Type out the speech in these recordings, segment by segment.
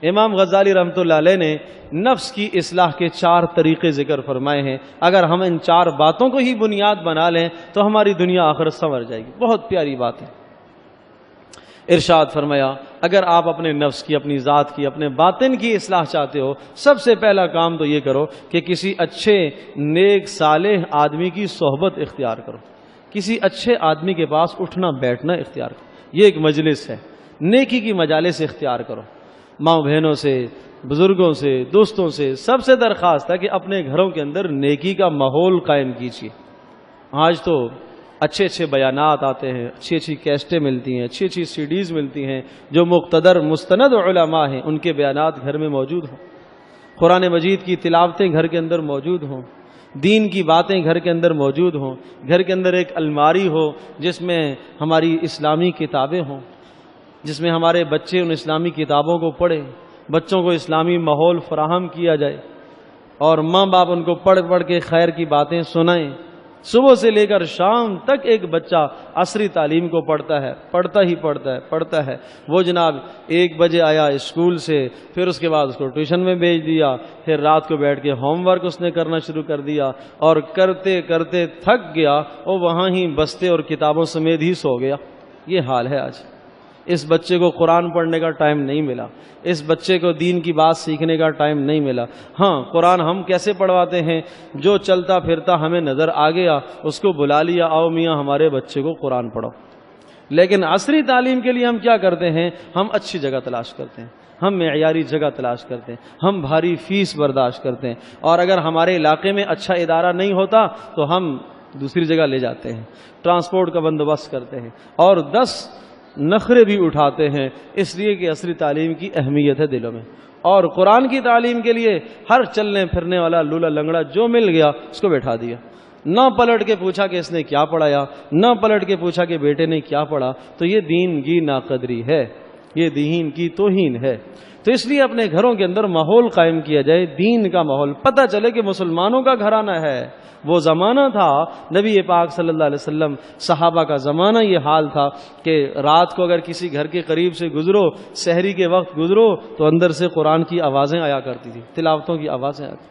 امام غزالی رحمۃ اللہ علیہ نے نفس کی اصلاح کے 4 طریقے ذکر فرمائے ہیں. اگر ہم ان 4 باتوں کو ہی بنیاد بنا لیں تو ہماری دنیا آخرت سنور جائے گی. بہت پیاری بات ہے. ارشاد فرمایا اگر آپ اپنے نفس کی، اپنی ذات کی، اپنے باطن کی اصلاح چاہتے ہو، سب سے پہلا کام تو یہ کرو کہ کسی اچھے نیک صالح آدمی کی صحبت اختیار کرو. کسی اچھے آدمی کے پاس اٹھنا بیٹھنا اختیار کرو. یہ ایک مجلس ہے، نیکی کی مجالس اختیار کرو. ماں بہنوں سے، بزرگوں سے، دوستوں سے سب سے درخواست ہے کہ اپنے گھروں کے اندر نیکی کا ماحول قائم کیجیے. آج تو اچھے اچھے بیانات آتے ہیں، اچھی اچھی کیسٹیں ملتی ہیں، اچھی اچھی CDs ملتی ہیں. جو مقتدر مستند علماء ہیں ان کے بیانات گھر میں موجود ہوں، قرآن مجید کی تلاوتیں گھر کے اندر موجود ہوں، دین کی باتیں گھر کے اندر موجود ہوں. گھر کے اندر ایک الماری ہو جس میں ہماری اسلامی کتابیں ہوں، جس میں ہمارے بچے ان اسلامی کتابوں کو پڑھیں، بچوں کو اسلامی ماحول فراہم کیا جائے اور ماں باپ ان کو پڑھ پڑھ کے خیر کی باتیں سنائیں. صبح سے لے کر شام تک ایک بچہ عصری تعلیم کو پڑھتا ہے. وہ جناب 1 بجے آیا اسکول سے، پھر اس کے بعد اس کو ٹیوشن میں بھیج دیا، پھر رات کو بیٹھ کے ہوم ورک اس نے کرنا شروع کر دیا اور کرتے کرتے تھک گیا اور وہاں ہی بستے اور کتابوں سمیت ہی سو گیا. یہ حال ہے آج. اس بچے کو قرآن پڑھنے کا ٹائم نہیں ملا، اس بچے کو دین کی بات سیکھنے کا ٹائم نہیں ملا. ہاں، قرآن ہم کیسے پڑھواتے ہیں؟ جو چلتا پھرتا ہمیں نظر آ گیا اس کو بلا لیا، آؤ میاں ہمارے بچے کو قرآن پڑھو. لیکن عصری تعلیم کے لیے ہم کیا کرتے ہیں؟ ہم اچھی جگہ تلاش کرتے ہیں، ہم معیاری جگہ تلاش کرتے ہیں، ہم بھاری فیس برداشت کرتے ہیں. اور اگر ہمارے علاقے میں اچھا ادارہ نہیں ہوتا تو ہم دوسری جگہ لے جاتے ہیں، ٹرانسپورٹ کا بندوبست کرتے ہیں اور 10 نخرے بھی اٹھاتے ہیں، اس لیے کہ عصری تعلیم کی اہمیت ہے دلوں میں. اور قرآن کی تعلیم کے لیے ہر چلنے پھرنے والا لولا لنگڑا جو مل گیا اس کو بیٹھا دیا. نہ پلٹ کے پوچھا کہ اس نے کیا پڑھایا، نہ پلٹ کے پوچھا کہ بیٹے نے کیا پڑھا. تو یہ دین کی ناقدری ہے، یہ دین کی توہین ہے. تو اس لیے اپنے گھروں کے اندر ماحول قائم کیا جائے، دین کا ماحول. پتہ چلے کہ مسلمانوں کا گھرانہ ہے. وہ زمانہ تھا نبی پاک صلی اللہ علیہ وسلم صحابہ کا زمانہ، یہ حال تھا کہ رات کو اگر کسی گھر کے قریب سے گزرو، سحری کے وقت گزرو تو اندر سے قرآن کی آوازیں آیا کرتی تھی، تلاوتوں کی آوازیں آتی.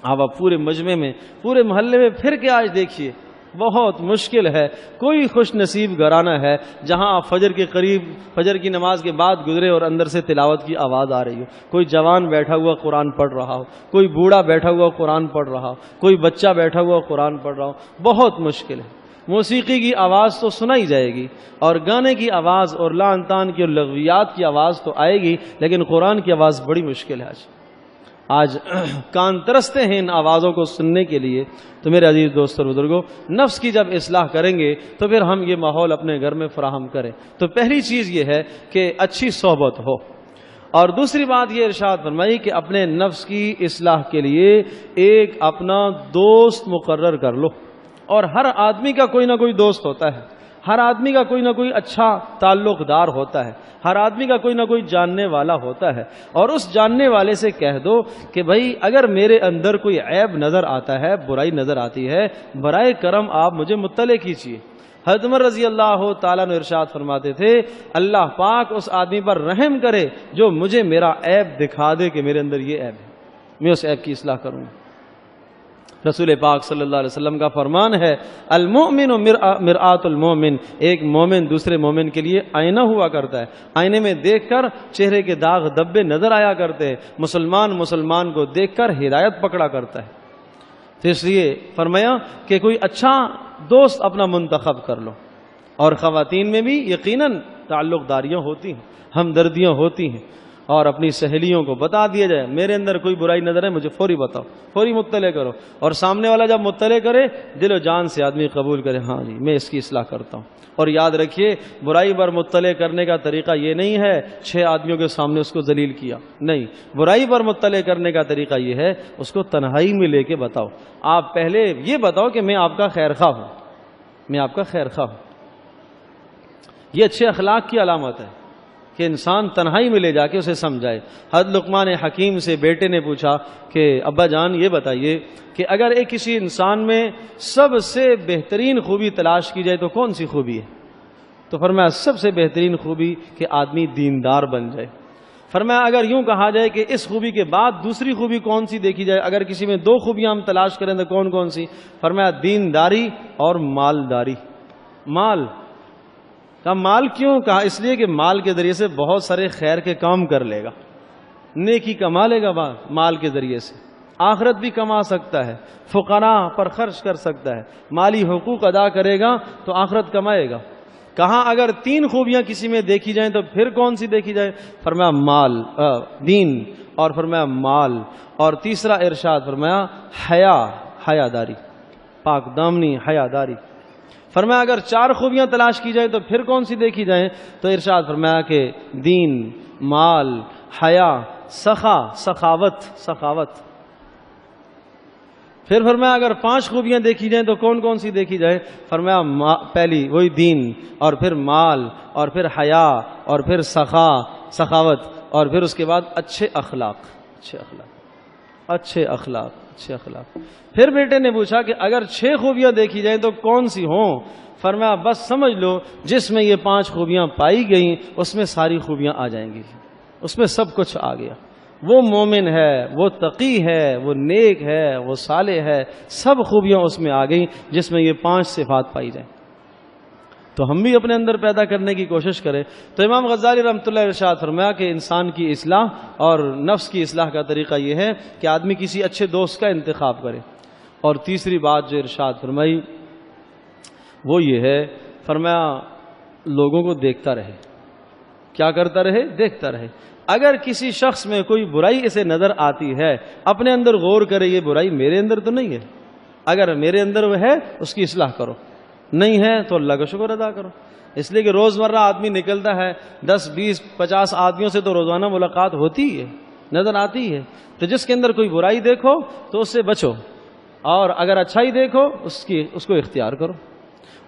آپ پورے مجمع میں، پورے محلے میں پھر کے آج دیکھیے، بہت مشکل ہے، کوئی خوش نصیب گھرانہ ہے جہاں آپ فجر کے قریب، فجر کی نماز کے بعد گزرے اور اندر سے تلاوت کی آواز آ رہی ہو، کوئی جوان بیٹھا ہوا قرآن پڑھ رہا ہو، کوئی بوڑھا بیٹھا ہوا قرآن پڑھ رہا ہو، کوئی بچہ بیٹھا ہوا قرآن پڑھ رہا ہو. بہت مشکل ہے. موسیقی کی آواز تو سنائی جائے گی اور گانے کی آواز اور لعن طعن کی اور لغویات کی آواز تو آئے گی، لیکن قرآن کی آواز بڑی مشکل ہے. آج کان ترستے ہیں ان آوازوں کو سننے کے لیے. تو میرے عزیز دوست اور بزرگوں، نفس کی جب اصلاح کریں گے تو پھر ہم یہ ماحول اپنے گھر میں فراہم کریں. تو پہلی چیز یہ ہے کہ اچھی صحبت ہو، اور دوسری بات یہ ارشاد فرمائی کہ اپنے نفس کی اصلاح کے لیے ایک اپنا دوست مقرر کر لو. اور ہر آدمی کا کوئی نہ کوئی دوست ہوتا ہے، ہر آدمی کا کوئی نہ کوئی اچھا تعلق دار ہوتا ہے، ہر آدمی کا کوئی نہ کوئی جاننے والا ہوتا ہے. اور اس جاننے والے سے کہہ دو کہ بھائی اگر میرے اندر کوئی عیب نظر آتا ہے، برائی نظر آتی ہے، برائے کرم آپ مجھے مطلع کیجیے. حضرت عمر رضی اللہ تعالیٰ نے ارشاد فرماتے تھے اللہ پاک اس آدمی پر رحم کرے جو مجھے میرا عیب دکھا دے کہ میرے اندر یہ عیب ہے، میں اس عیب کی اصلاح کروں. رسول پاک صلی اللہ علیہ وسلم کا فرمان ہے المؤمن مرآت المؤمن، ایک مومن دوسرے مومن کے لیے آئینہ ہوا کرتا ہے. آئینے میں دیکھ کر چہرے کے داغ دبے نظر آیا کرتے ہیں. مسلمان کو دیکھ کر ہدایت پکڑا کرتا ہے. تو اس لیے فرمایا کہ کوئی اچھا دوست اپنا منتخب کر لو. اور خواتین میں بھی یقیناً تعلق داریاں ہوتی ہیں، ہمدردیاں ہوتی ہیں، اور اپنی سہیلیوں کو بتا دیا جائے میرے اندر کوئی برائی نظر ہے مجھے فوری بتاؤ، فوری مطلع کرو. اور سامنے والا جب مطلع کرے دل و جان سے آدمی قبول کرے ہاں جی میں اس کی اصلاح کرتا ہوں. اور یاد رکھیے برائی پر مطلع کرنے کا طریقہ یہ نہیں ہے 6 آدمیوں کے سامنے اس کو ذلیل کیا، نہیں. برائی پر مطلع کرنے کا طریقہ یہ ہے اس کو تنہائی میں لے کے بتاؤ. آپ پہلے یہ بتاؤ کہ میں آپ کا خیر خواہ ہوں، میں آپ کا خیر خواہ ہوں. یہ اچھے اخلاق کی علامت ہے کہ انسان تنہائی میں لے جا کے اسے سمجھائے. حضرت لقمان حکیم سے بیٹے نے پوچھا کہ ابا جان یہ بتائیے کہ اگر ایک کسی انسان میں سب سے بہترین خوبی تلاش کی جائے تو کون سی خوبی ہے؟ تو فرمایا سب سے بہترین خوبی کہ آدمی دیندار بن جائے. فرمایا اگر یوں کہا جائے کہ اس خوبی کے بعد دوسری خوبی کون سی دیکھی جائے، اگر کسی میں دو خوبیاں ہم تلاش کریں تو کون کون سی؟ فرمایا دینداری اور مالداری۔ مال کہا، مال کیوں؟ کہا اس لیے کہ مال کے ذریعے سے بہت سارے خیر کے کام کر لے گا، نیکی کما لے گا مال کے ذریعے سے، آخرت بھی کما سکتا ہے، فقراء پر خرچ کر سکتا ہے، مالی حقوق ادا کرے گا تو آخرت کمائے گا۔ کہاں اگر تین خوبیاں کسی میں دیکھی جائیں تو پھر کون سی دیکھی جائے؟ فرمایا مال، دین، اور فرمایا مال، اور تیسرا ارشاد فرمایا حیا داری، پاک دامنی حیا داری۔ فرمایا اگر چار خوبیاں تلاش کی جائیں تو پھر کون سی دیکھی جائیں؟ تو ارشاد فرمایا کہ دین، مال، حیا، سخاوت۔ پھر فرمایا اگر پانچ خوبیاں دیکھی جائیں تو کون کون سی دیکھی جائیں؟ فرمایا پہلی وہی دین، اور پھر مال، اور پھر حیا، اور پھر سخاوت، اور پھر اس کے بعد اچھے اخلاق۔ پھر بیٹے نے پوچھا کہ اگر 6 خوبیاں دیکھی جائیں تو کون سی ہوں؟ فرمایا بس سمجھ لو جس میں یہ 5 خوبیاں پائی گئیں اس میں ساری خوبیاں آ جائیں گی، اس میں سب کچھ آ گیا۔ وہ مومن ہے، وہ تقی ہے، وہ نیک ہے، وہ صالح ہے، سب خوبیاں اس میں آ گئیں جس میں یہ 5 صفات پائی جائیں۔ تو ہم بھی اپنے اندر پیدا کرنے کی کوشش کریں۔ تو امام غزالی رحمۃ اللہ ارشاد فرمایا کہ انسان کی اصلاح اور نفس کی اصلاح کا طریقہ یہ ہے کہ آدمی کسی اچھے دوست کا انتخاب کرے۔ اور تیسری بات جو ارشاد فرمائی وہ یہ ہے، فرمایا لوگوں کو دیکھتا رہے۔ کیا کرتا رہے؟ دیکھتا رہے۔ اگر کسی شخص میں کوئی برائی اسے نظر آتی ہے، اپنے اندر غور کرے یہ برائی میرے اندر تو نہیں ہے، اگر میرے اندر وہ ہے اس کی اصلاح کرو، نہیں ہے تو اللہ کا شکر ادا کرو۔ اس لیے کہ روزمرہ آدمی نکلتا ہے، 10 20 50 آدمیوں سے تو روزانہ ملاقات ہوتی ہے، نظر آتی ہے۔ تو جس کے اندر کوئی برائی دیکھو تو اس سے بچو، اور اگر اچھائی دیکھو اس کو اختیار کرو۔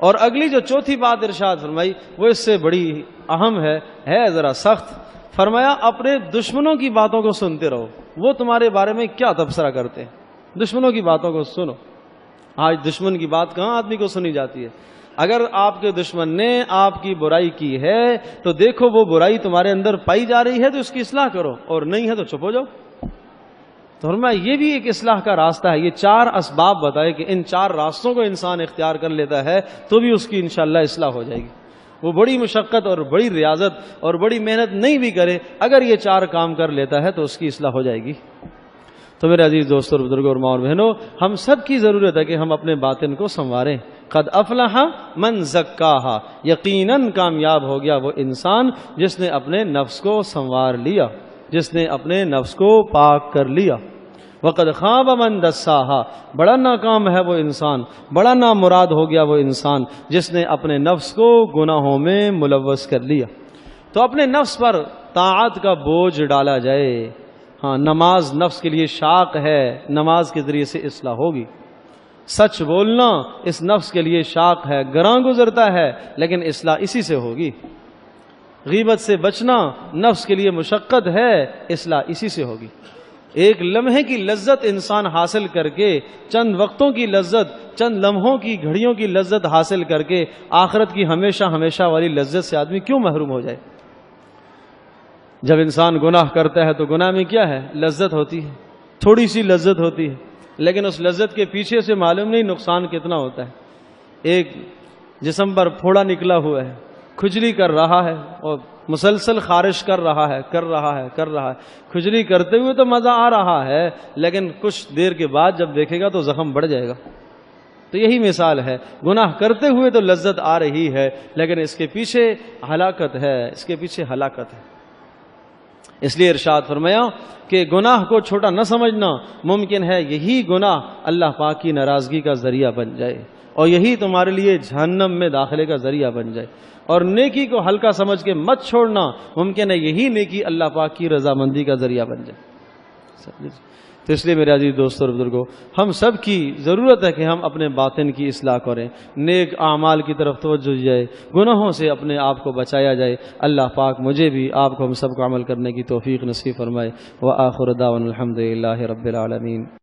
اور اگلی جو چوتھی بات ارشاد فرمائی وہ اس سے بڑی اہم ہے ذرا سخت۔ فرمایا اپنے دشمنوں کی باتوں کو سنتے رہو، وہ تمہارے بارے میں کیا تبصرہ کرتے ہیں، دشمنوں کی باتوں کو سنو۔ آج دشمن کی بات کہاں آدمی کو سنی جاتی ہے؟ اگر آپ کے دشمن نے آپ کی برائی کی ہے تو دیکھو وہ برائی تمہارے اندر پائی جا رہی ہے تو اس کی اصلاح کرو، اور نہیں ہے تو چپ ہو جاؤ۔ تو فرمایا یہ بھی ایک اصلاح کا راستہ ہے۔ یہ 4 اسباب بتائے کہ ان 4 راستوں کو انسان اختیار کر لیتا ہے تو بھی اس کی انشاءاللہ اصلاح ہو جائے گی۔ وہ بڑی مشقت اور بڑی ریاضت اور بڑی محنت نہیں بھی کرے، اگر یہ 4 کام کر لیتا ہے تو اس کی اصلاح ہو جائے گی۔ تو میرے عزیز دوستوں اور بزرگوں اور ماں اور بہنوں، ہم سب کی ضرورت ہے کہ ہم اپنے باطن کو سنواریں۔ قد افلح من زکاہا، یقیناً کامیاب ہو گیا وہ انسان جس نے اپنے نفس کو سنوار لیا، جس نے اپنے نفس کو پاک کر لیا۔ وقد خاب من دساہا، بڑا ناکام ہے وہ انسان، بڑا نامراد ہو گیا وہ انسان جس نے اپنے نفس کو گناہوں میں ملوث کر لیا۔ تو اپنے نفس پر طاعت کا بوجھ ڈالا جائے۔ ہاں، نماز نفس کے لیے شاق ہے، نماز کے ذریعے سے اصلاح ہوگی۔ سچ بولنا اس نفس کے لیے شاق ہے، گراں گزرتا ہے، لیکن اصلاح اسی سے ہوگی۔ غیبت سے بچنا نفس کے لیے مشقت ہے، اصلاح اسی سے ہوگی۔ ایک لمحے کی لذت انسان حاصل کر کے، چند وقتوں کی لذت، چند لمحوں کی گھڑیوں کی لذت حاصل کر کے آخرت کی ہمیشہ ہمیشہ والی لذت سے آدمی کیوں محروم ہو جائے؟ جب انسان گناہ کرتا ہے تو گناہ میں کیا ہے؟ لذت ہوتی ہے، تھوڑی سی لذت ہوتی ہے، لیکن اس لذت کے پیچھے سے معلوم نہیں نقصان کتنا ہوتا ہے۔ ایک جسم پر پھوڑا نکلا ہوا ہے، کھجلی کر رہا ہے اور مسلسل خارش کر رہا ہے، کھجلی کرتے ہوئے تو مزہ آ رہا ہے، لیکن کچھ دیر کے بعد جب دیکھے گا تو زخم بڑھ جائے گا۔ تو یہی مثال ہے، گناہ کرتے ہوئے تو لذت آ رہی ہے، لیکن اس کے پیچھے ہلاکت ہے، اس لیے ارشاد فرمایا کہ گناہ کو چھوٹا نہ سمجھنا، ممکن ہے یہی گناہ اللہ پاک کی ناراضگی کا ذریعہ بن جائے، اور یہی تمہارے لیے جہنم میں داخلے کا ذریعہ بن جائے۔ اور نیکی کو ہلکا سمجھ کے مت چھوڑنا، ممکن ہے یہی نیکی اللہ پاک کی رضامندی کا ذریعہ بن جائے۔ تو اس لیے میرے عزیز دوستوں اور بزرگوں، ہم سب کی ضرورت ہے کہ ہم اپنے باطن کی اصلاح کریں، نیک اعمال کی طرف توجہ دی جائے، گناہوں سے اپنے آپ کو بچایا جائے۔ اللہ پاک مجھے بھی، آپ کو، ہم سب کو عمل کرنے کی توفیق نصیب فرمائے۔ وآخر دعوانا الحمدللہ رب العالمین۔